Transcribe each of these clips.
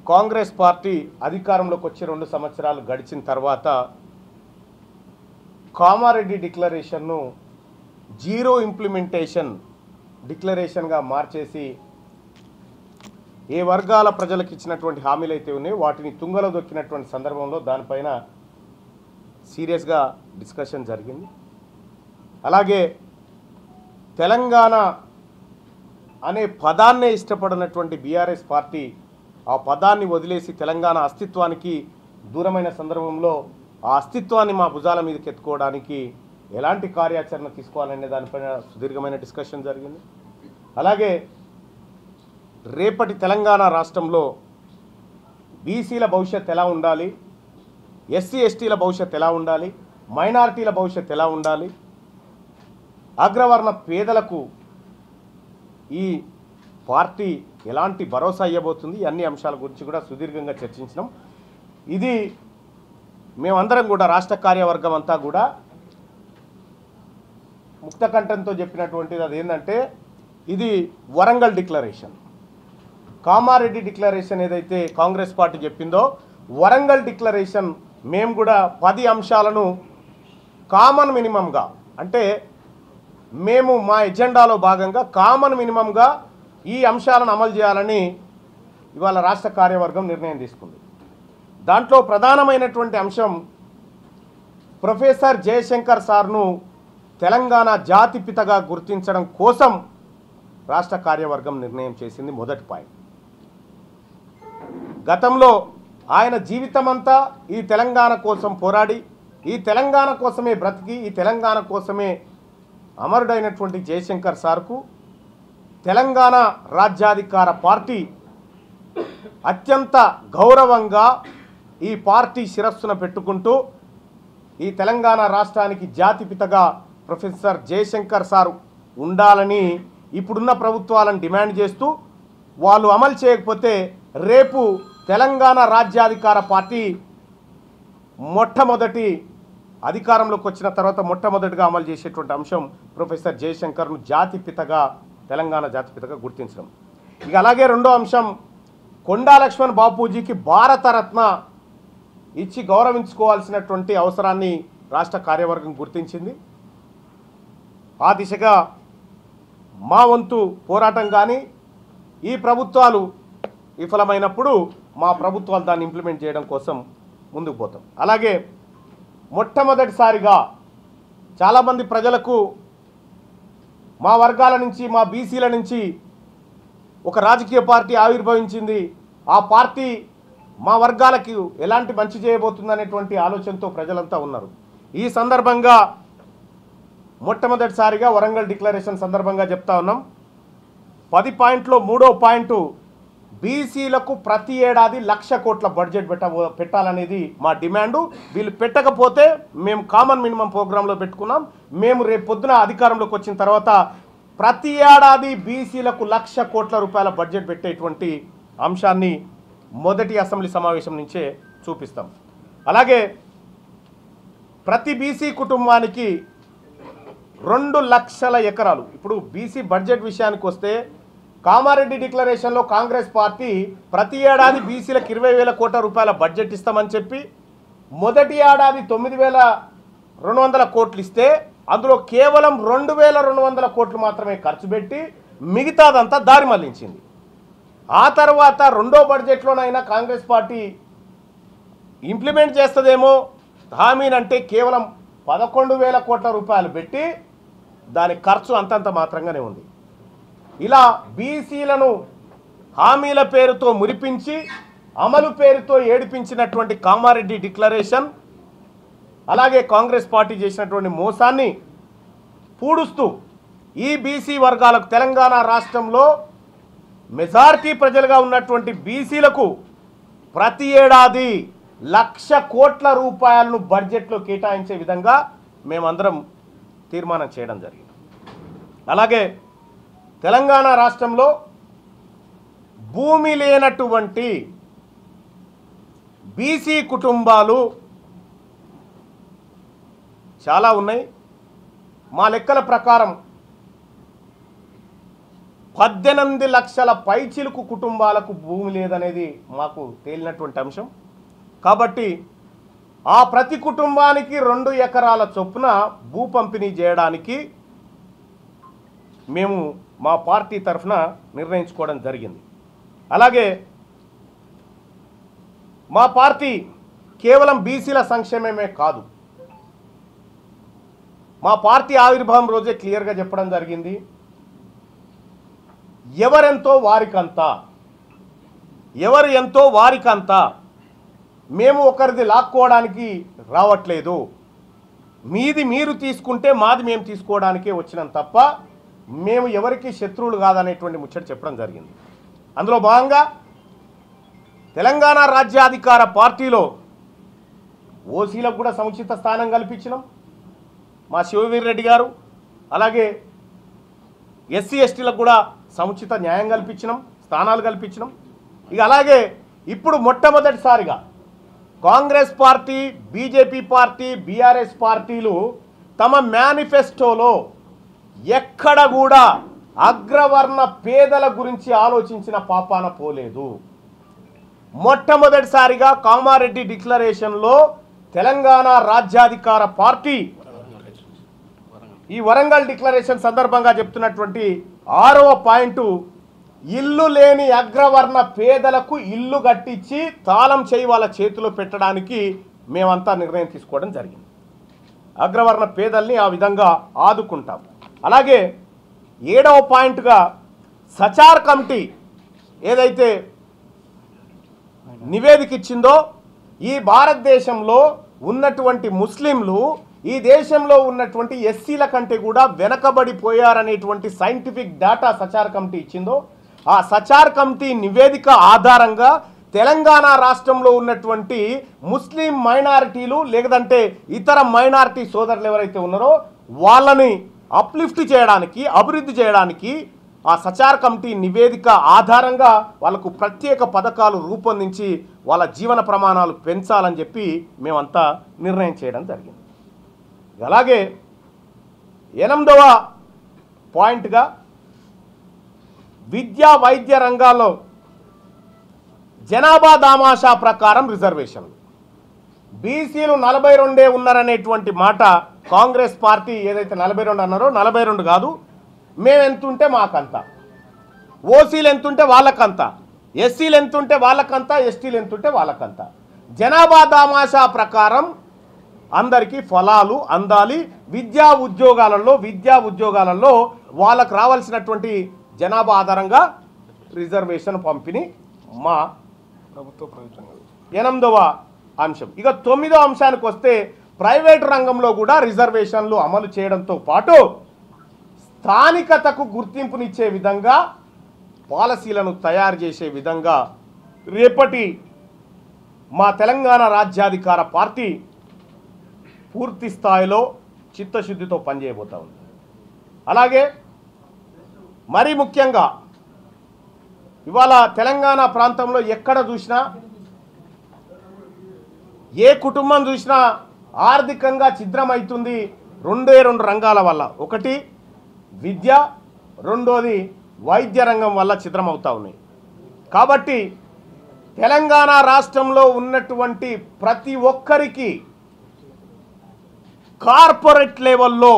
Congress party అధికారంలోకి వచ్చి 2 సంవత్సరాలు గడిచిన తర్వాత కామారెడ్డి డిక్లరేషన్ను జీరో ఇంప్లిమెంటేషన్ డిక్లరేషన్గా మార్చేసి ఏ వర్గాల ప్రజలకు ఇచ్చినటువంటి హామీలు అయితే ఉన్నాయో వాటిని తుంగలో దొక్కినటువంటి సందర్భంలో దానిపైన సీరియస్గా డిస్కషన్ జరిగింది. అలాగే తెలంగాణ అనే పదాన్నే ఇష్టపడినటువంటి బీఆర్ఎస్ పార్టీ ఆ పదాన్ని వదిలేసి తెలంగాణ అస్తిత్వానికి దూరమైన సందర్భంలో ఆ అస్తిత్వాన్ని మా భుజాల మీదకి ఎత్తుకోవడానికి ఎలాంటి కార్యాచరణ తీసుకోవాలనే దానిపైన సుదీర్ఘమైన డిస్కషన్ జరిగింది. అలాగే రేపటి తెలంగాణ రాష్ట్రంలో బీసీల భవిష్యత్ ఎలా ఉండాలి, ఎస్సీ ఎస్టీల భవిష్యత్ ఎలా ఉండాలి, మైనారిటీల భవిష్యత్ ఎలా ఉండాలి, అగ్రవర్ణ పేదలకు ఈ పార్టీ ఎలాంటి భరోసా ఇవ్వబోతుంది, అన్ని అంశాల గురించి కూడా సుదీర్ఘంగా చర్చించినాం. ఇది మేమందరం కూడా రాష్ట్ర కార్యవర్గం అంతా కూడా ముక్తకంఠంతో చెప్పినటువంటిది అదేంటంటే ఇది వరంగల్ డిక్లరేషన్. కామారెడ్డి డిక్లరేషన్ ఏదైతే కాంగ్రెస్ పార్టీ చెప్పిందో వరంగల్ డిక్లరేషన్ మేము కూడా 10 అంశాలను కామన్ మినిమంగా అంటే మేము మా ఎజెండాలో భాగంగా కామన్ మినిమంగా ఈ అంశాలను అమలు చేయాలని ఇవాళ రాష్ట్ర కార్యవర్గం నిర్ణయం తీసుకుంది. దాంట్లో ప్రధానమైనటువంటి అంశం ప్రొఫెసర్ జయశంకర్ సార్ను తెలంగాణ జాతిపితగా గుర్తించడం కోసం రాష్ట్ర కార్యవర్గం నిర్ణయం చేసింది. మొదటి పాయింట్, గతంలో ఆయన జీవితమంతా ఈ తెలంగాణ కోసం పోరాడి ఈ తెలంగాణ కోసమే బ్రతికి ఈ తెలంగాణ కోసమే అమరుడైనటువంటి జయశంకర్ సార్కు తెలంగాణ రాజ్యాధికార పార్టీ అత్యంత గౌరవంగా ఈ పార్టీ శిరస్సున పెట్టుకుంటూ ఈ తెలంగాణ రాష్ట్రానికి జాతిపితగా ప్రొఫెసర్ జయశంకర్ సార్ ఉండాలని ఇప్పుడున్న ప్రభుత్వాలను డిమాండ్ చేస్తూ వాళ్ళు అమలు చేయకపోతే రేపు తెలంగాణ రాజ్యాధికార పార్టీ మొట్టమొదటి అధికారంలోకి వచ్చిన తర్వాత మొట్టమొదటిగా అమలు చేసేటువంటి అంశం ప్రొఫెసర్ జయశంకర్ను జాతిపితగా తెలంగాణ జాతిపితగా గుర్తించడం. ఇక అలాగే రెండో అంశం కొండా లక్ష్మణ్ బాపూజీకి భారతరత్న ఇచ్చి గౌరవించుకోవాల్సినటువంటి అవసరాన్ని రాష్ట్ర కార్యవర్గం గుర్తించింది. ఆ దిశగా మా వంతు పోరాటం కానీ ఈ ప్రభుత్వాలు విఫలమైనప్పుడు మా ప్రభుత్వాలు దాన్ని ఇంప్లిమెంట్ చేయడం కోసం ముందుకు పోతాం. అలాగే మొట్టమొదటిసారిగా చాలామంది ప్రజలకు మా వర్గాల నుంచి మా బీసీల నుంచి ఒక రాజకీయ పార్టీ ఆవిర్భవించింది, ఆ పార్టీ మా వర్గాలకు ఎలాంటి మంచి చేయబోతుందనేటువంటి ఆలోచనతో ప్రజలంతా ఉన్నారు. ఈ సందర్భంగా మొట్టమొదటిసారిగా వరంగల్ డిక్లరేషన్ సందర్భంగా చెప్తా ఉన్నాం. 10 పాయింట్లో 3వ పాయింట్ బీసీలకు ప్రతి ఏడాది 1,00,000 కోట్ల బడ్జెట్ పెట్టాలనేది మా డిమాండు. వీళ్ళు పెట్టకపోతే మేము కామన్ మినిమం ప్రోగ్రాంలో పెట్టుకున్నాం. మేము రేపు పొద్దున అధికారంలోకి వచ్చిన తర్వాత ప్రతి ఏడాది బీసీలకు 1,00,000 కోట్ల రూపాయల బడ్జెట్ పెట్టేటువంటి అంశాన్ని మొదటి అసెంబ్లీ సమావేశం నుంచే చూపిస్తాం. అలాగే ప్రతి బీసీ కుటుంబానికి 2 లక్షల ఎకరాలు. ఇప్పుడు బీసీ బడ్జెట్ విషయానికి వస్తే కామారెడ్డి డిక్లరేషన్లో కాంగ్రెస్ పార్టీ ప్రతి ఏడాది బీసీలకు 20,000 కోట్ల రూపాయల బడ్జెట్ ఇస్తామని చెప్పి మొదటి ఏడాది 9,200 కోట్లు ఇస్తే అందులో కేవలం 2,200 కోట్లు మాత్రమే ఖర్చు పెట్టి మిగతాదంతా దారి మళ్లించింది. ఆ తర్వాత రెండో బడ్జెట్లోనైనా కాంగ్రెస్ పార్టీ ఇంప్లిమెంట్ చేస్తుందేమో హామీనంటే కేవలం 11,000 కోట్ల రూపాయలు పెట్టి దాని ఖర్చు అంతంత మాత్రంగానే ఉంది. ఇలా బీసీలను హామీల పేరుతో మురిపించి అమలు పేరుతో ఏడిపించినటువంటి కామారెడ్డి డిక్లరేషన్ అలాగే కాంగ్రెస్ పార్టీ చేసినటువంటి మోసాన్ని పూడుస్తూ ఈ బీసీ వర్గాలకు తెలంగాణ రాష్ట్రంలో మెజారిటీ ప్రజలుగా ఉన్నటువంటి బీసీలకు ప్రతి ఏడాది 1,00,000 కోట్ల రూపాయలను బడ్జెట్లో కేటాయించే విధంగా మేమందరం తీర్మానం చేయడం జరిగింది. అలాగే తెలంగాణ రాష్ట్రంలో భూమి లేనటువంటి బీసీ కుటుంబాలు చాలా ఉన్నాయి. మా లెక్కల ప్రకారం 18 లక్షల పైచిలుకు కుటుంబాలకు భూమి లేదనేది మాకు తేలినటువంటి అంశం. కాబట్టి ఆ ప్రతి కుటుంబానికి 2 ఎకరాల చొప్పున భూ పంపిణీ చేయడానికి మేము మా పార్టీ తరఫున నిర్ణయించుకోవడం జరిగింది. అలాగే మా పార్టీ కేవలం బీసీల సంక్షేమమే కాదు, మా పార్టీ ఆవిర్భావం రోజే క్లియర్గా చెప్పడం జరిగింది, ఎవరెంతో వారికంతా, ఎవరు ఎంతో వారికంతా. మేము ఒకరిది లాక్కోవడానికి రావట్లేదు, మీది మీరు తీసుకుంటే మాది మేము తీసుకోవడానికే వచ్చినాం తప్ప మేము ఎవరికి శత్రువులు కాదనేటువంటి ముచ్చట చెప్పడం జరిగింది. అందులో భాగంగా తెలంగాణ రాజ్యాధికార పార్టీలో ఓసీలకు కూడా సముచిత స్థానం కల్పించినాం మా శివవీర్ రెడ్డి గారు. అలాగే ఎస్సీ ఎస్టీలకు కూడా సముచిత న్యాయం కల్పించినాం, స్థానాలు కల్పించినాం. ఇక అలాగే ఇప్పుడు మొట్టమొదటిసారిగా Congress party, BJP party, BRS పార్టీలు తమ మేనిఫెస్టోలో ఎక్కడ కూడా అగ్రవర్ణ పేదల గురించి ఆలోచించిన పాపాన పోలేదు. మొట్టమొదటిసారిగా కామారెడ్డి డిక్లరేషన్లో తెలంగాణ రాజ్యాధికార పార్టీ ఈ వరంగల్ డిక్లరేషన్ సందర్భంగా చెప్తున్నటువంటి 6వ పాయింట్, ఇల్లు లేని అగ్రవర్ణ పేదలకు ఇల్లు కట్టించి తాళం చేయి వాళ్ళ చేతిలో పెట్టడానికి మేమంతా నిర్ణయం తీసుకోవడం జరిగింది. అగ్రవర్ణ పేదల్ని ఆ విధంగా ఆదుకుంటాం. అలాగే 7వ పాయింట్గా సచార్ కమిటీ ఏదైతే నివేదిక ఇచ్చిందో, ఈ భారతదేశంలో ఉన్నటువంటి ముస్లింలు ఈ దేశంలో ఉన్నటువంటి ఎస్సీల కంటే కూడా వెనకబడిపోయారనేటువంటి సైంటిఫిక్ డేటా సచార్ కమిటీ ఇచ్చిందో, ఆ సచార్ కమిటీ నివేదిక ఆధారంగా తెలంగాణ రాష్ట్రంలో ఉన్నటువంటి ముస్లిం మైనారిటీలు లేదంటే ఇతర మైనారిటీ సోదరులు ఎవరైతే ఉన్నారో వాళ్ళని అప్లిఫ్ట్ చేయడానికి, అభివృద్ధి చేయడానికి ఆ సచార్ కమిటీ నివేదిక ఆధారంగా వాళ్ళకు ప్రత్యేక పథకాలు రూపొందించి వాళ్ళ జీవన ప్రమాణాలు పెంచాలని చెప్పి మేమంతా నిర్ణయం చేయడం జరిగింది. అలాగే 8వ పాయింట్గా విద్యా వైద్య రంగాల్లో జనాభా దామాషా ప్రకారం రిజర్వేషన్లు. బీసీలు 42 ఉన్నారనేటువంటి మాట కాంగ్రెస్ పార్టీ ఏదైతే 42 అన్నారో 42 కాదు, మేము ఎంతుంటే మాకంతా, ఓసీలు ఎంతుంటే వాళ్ళకంతా, ఎస్సీలు ఎంతుంటే వాళ్ళకంతా, ఎస్టీలు ఎంతుంటే వాళ్ళకంతా. జనాభా దామాషా ప్రకారం అందరికీ ఫలాలు అందాలి. విద్యా ఉద్యోగాలలో వాళ్ళకు రావాల్సినటువంటి జనాభా ఆధారంగా రిజర్వేషన్ పంపిణీ మా ప్రభుత్వ ప్రయోజనం. 8వ అంశం. ఇక 9వ అంశానికి వస్తే ప్రైవేట్ రంగంలో కూడా రిజర్వేషన్లు అమలు చేయడంతో పాటు స్థానికతకు గుర్తింపునిచ్చే విధంగా పాలసీలను తయారు చేసే విధంగా రేపటి మా తెలంగాణ రాజ్యాధికార పార్టీ పూర్తి స్థాయిలో చిత్తశుద్ధితో పనిచేయబోతా ఉంది. అలాగే మరీ ముఖ్యంగా ఇవాళ తెలంగాణ ప్రాంతంలో ఎక్కడ చూసినా, ఏ కుటుంబం చూసినా ఆర్థికంగా ఛిద్రమవుతుంది 2 రంగాల వల్ల. ఒకటి విద్య, రెండోది వైద్య రంగం వల్ల ఛిద్రమవుతా ఉన్నాయి. కాబట్టి తెలంగాణ రాష్ట్రంలో ఉన్నటువంటి ప్రతి ఒక్కరికి కార్పొరేట్ లెవెల్లో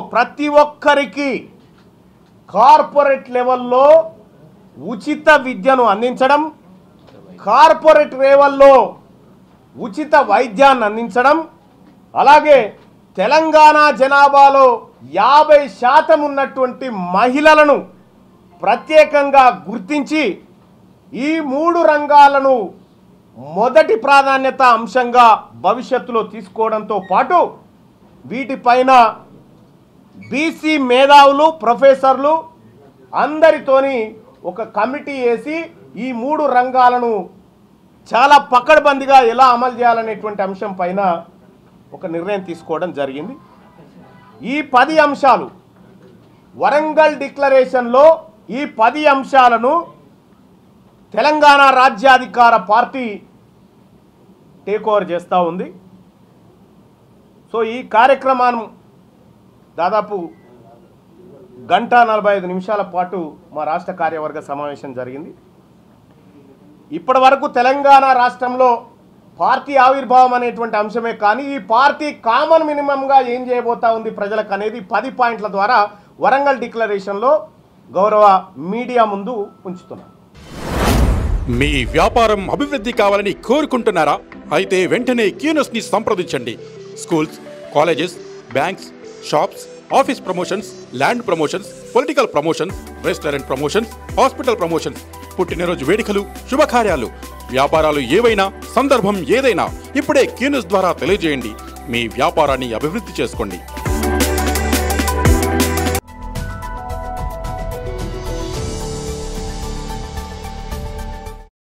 ఉచిత విద్యను అందించడం, కార్పొరేట్ లెవెల్లో ఉచిత వైద్యాన్ని అందించడం, అలాగే తెలంగాణ జనాభాలో 50% ఉన్నటువంటి మహిళలను ప్రత్యేకంగా గుర్తించి ఈ 3 రంగాలను మొదటి ప్రాధాన్యత అంశంగా భవిష్యత్తులో తీసుకోవడంతో పాటు వీటిపైన బీసీ మేధావులు, ప్రొఫెసర్లు అందరితోని ఒక కమిటీ వేసి ఈ 3 రంగాలను చాలా పకడ్బందీగా ఎలా అమలు చేయాలనేటువంటి అంశం పైన ఒక నిర్ణయం తీసుకోవడం జరిగింది. ఈ 10 అంశాలు వరంగల్ డిక్లరేషన్లో ఈ 10 అంశాలను తెలంగాణ రాజ్యాధికార పార్టీ టేక్ ఓవర్ చేస్తూ ఉంది. సో ఈ కార్యక్రమాన్ని దాదాపు 1:45 పాటు మా రాష్ట్ర కార్యవర్గ సమావేశం జరిగింది. ఇప్పటి వరకు తెలంగాణ రాష్ట్రంలో పార్టీ ఆవిర్భావం అనేటువంటి అంశమే కానీ ఈ పార్టీ కామన్ మినిమంగా ఏం చేయబోతా ఉంది ప్రజలకు అనేది 10 పాయింట్ల ద్వారా వరంగల్ డిక్లరేషన్లో గౌరవ మీడియా ముందు ఉంచుతున్నాం. మీ వ్యాపారం అభివృద్ధి కావాలని కోరుకుంటున్నారా? అయితే వెంటనే క్యూనస్ని సంప్రదించండి. Schools, colleges, banks, shops, office promotions, land promotions, political promotions, restaurant promotions, hospital promotions, పుట్టినరోజు వేడుకలు, శుభకార్యాలు, వ్యాపారాలు ఏవైనా, సందర్భం ఏదైనా ఇప్పుడే క్యూనస్ ద్వారా తెలియజేయండి. మీ వ్యాపారాన్ని అభివృద్ధి చేసుకోండి.